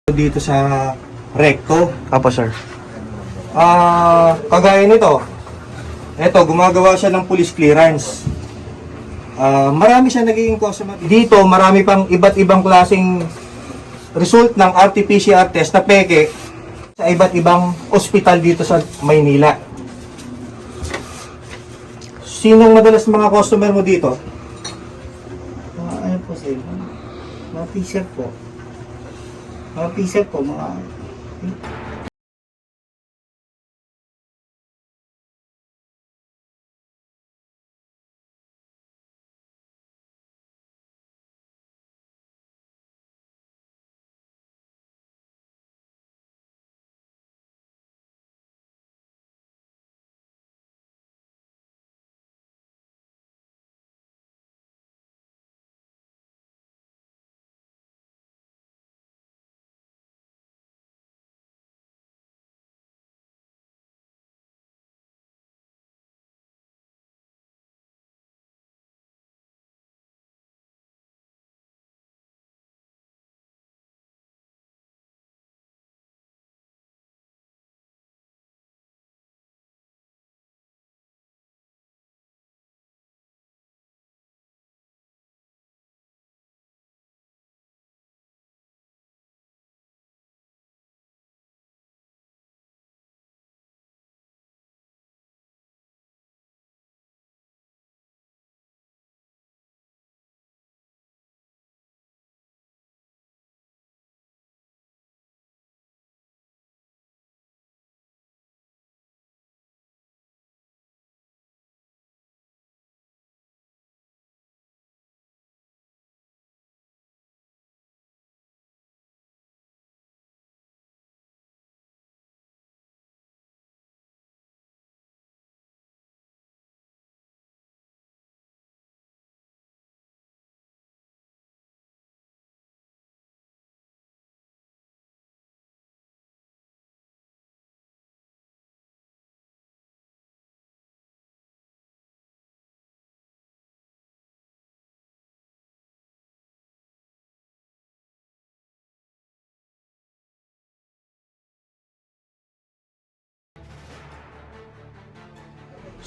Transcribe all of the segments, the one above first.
Dito sa Recto. Apo, sir. Kagaya nito. Ito, gumagawa siya ng police clearance. Marami siya nagiging customer. Dito, marami pang iba't ibang klaseng result ng RT-PCR test na peke sa iba't ibang ospital dito sa Maynila. Sinong madalas mga customer mo dito? Ano po sir? Mga p-shirt po. Mga p-shirt po, mga...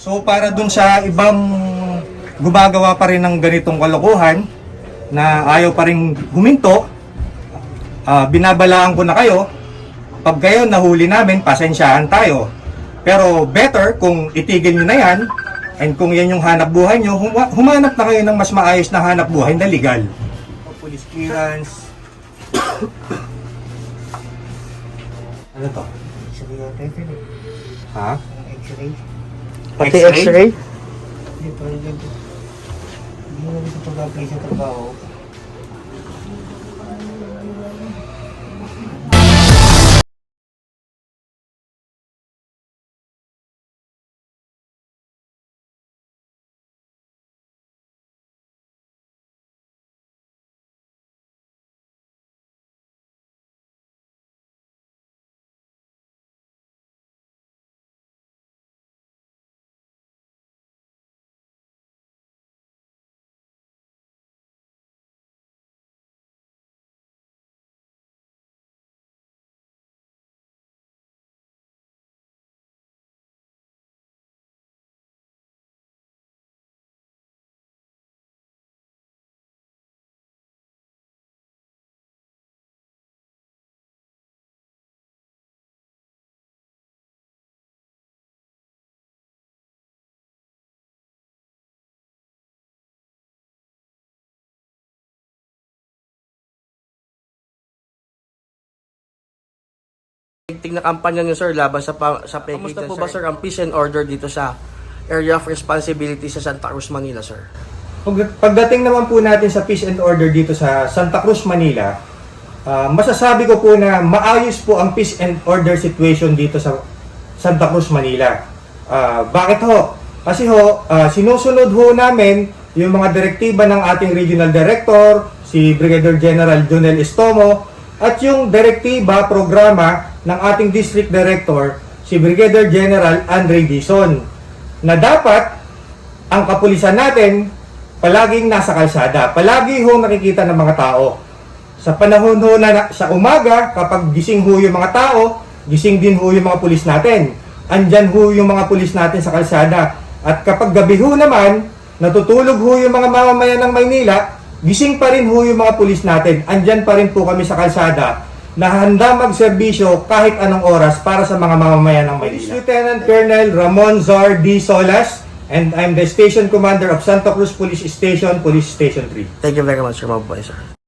So para dun sa ibang gumagawa pa rin ng ganitong kalokohan na ayaw pa rin huminto, binabalaan ko na kayo, pag kayo nahuli namin, pasensyahan tayo. Pero better kung itigil nyo na yan, and kung yan yung hanap buhay nyo, humanap na kayo ng mas maayos na hanap buhay na legal. Police clearance. Ano to? X-ray yata ito eh. Ha? X-ray. Pati X-ray? X-ray? Hindi, parang ganito. Hindi mo dito pag-apply sa trabaho. Tingnan kampanya niyo, sir, laban sa peke. Kamusta po ba, sir, ang peace and order dito sa area of responsibility sa Santa Cruz, Manila, sir? Pagdating naman po natin sa peace and order dito sa Santa Cruz, Manila, masasabi ko po na maayos po ang peace and order situation dito sa Santa Cruz, Manila. Bakit ho? Kasi ho, sinusunod ho namin yung mga direktiba ng ating regional director, si Brigadier General Jonel Estomo, at yung direktiba, programa ng ating district director, si Brigadier General Andre Dizon, na dapat ang kapulisan natin palaging nasa kalsada, palagi ho nakikita ng mga tao. Sa panahon ho na sa umaga, kapag gising ho yung mga tao, gising din ho yung mga pulis natin. Andyan ho yung mga pulis natin sa kalsada. At kapag gabi ho naman, natutulog ho yung mga mamamayan ng Maynila, gising pa rin ho yung mga pulis natin. Andyan pa rin po kami sa kalsada na handa magserbisyo kahit anong oras para sa mga mamamayan ng Maynila. Police Lieutenant Colonel Ramon Zar D. Solas, and I'm the Station Commander of Santa Cruz Police Station, Police Station 3. Thank you very much, sir. Mabuhay, sir.